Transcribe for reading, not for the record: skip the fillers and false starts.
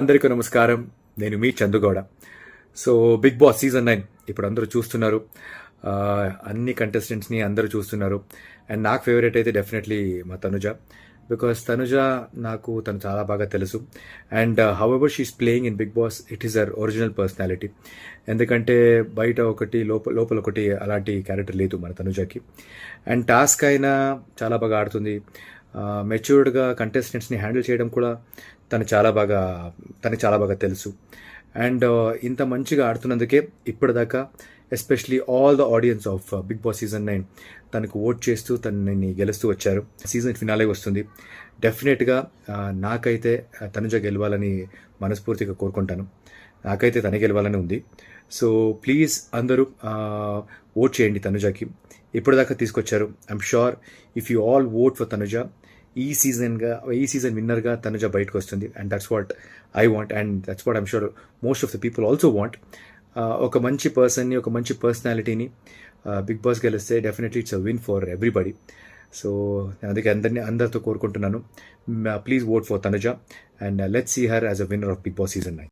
అందరికీ నమస్కారం. నేను మీ చందుగౌడ. సో బిగ్ బాస్ సీజన్ 9 ఇప్పుడు అందరూ చూస్తున్నారు. అన్ని కంటెస్టెంట్స్ని అందరూ చూస్తున్నారు. అండ్ నాకు ఫేవరెట్ అయితే డెఫినెట్లీ మా తనుజ. బికాస్ తనుజ తను చాలా బాగా తెలుసు. And however she's playing in Bigg Boss, it is her original personality. ఎందుకంటే బయట ఒకటి లోపల ఒకటి అలాంటి క్యారెక్టర్ లేదు మన తనుజకి. అండ్ టాస్క్ అయినా చాలా బాగా ఆడుతుంది. మెచ్యూర్డ్గా కంటెస్టెంట్స్ని హ్యాండిల్ చేయడం కూడా తనకు చాలా బాగా తెలుసు. అండ్ ఇంత మంచిగా ఆడుతున్నందుకే ఇప్పటిదాకా especially all the audience of Bigg Boss season 9 తనకు ఓట్ చేస్తూ తనని గెలుస్తూ వచ్చారు. సీజన్ ఫినాలే వస్తుంది. డెఫినెట్గా నాకైతే తనుజ గెలవాలని మనస్ఫూర్తిగా కోరుకుంటాను. నాకైతే తనే గెలవాలని ఉంది. సో ప్లీజ్ అందరూ ఓట్ చేయండి తనుజకి. ఇప్పటిదాకా తీసుకొచ్చారు. I'm sure if you all vote for Tanuja, ఈ సీజన్ విన్నర్గా తనుజ బయటకు వస్తుంది. And that's what I want, and that's what I'm sure most of the people also want. ఒక మంచి పర్సన్ని, ఒక మంచి పర్సనాలిటీని బిగ్ బాస్ గెలిస్తే definitely it's a win for everybody. So నేను అందుకే అందరితో కోరుకుంటున్నాను, please vote for Tanuja and let's see her as a winner of Bigg Boss season 9.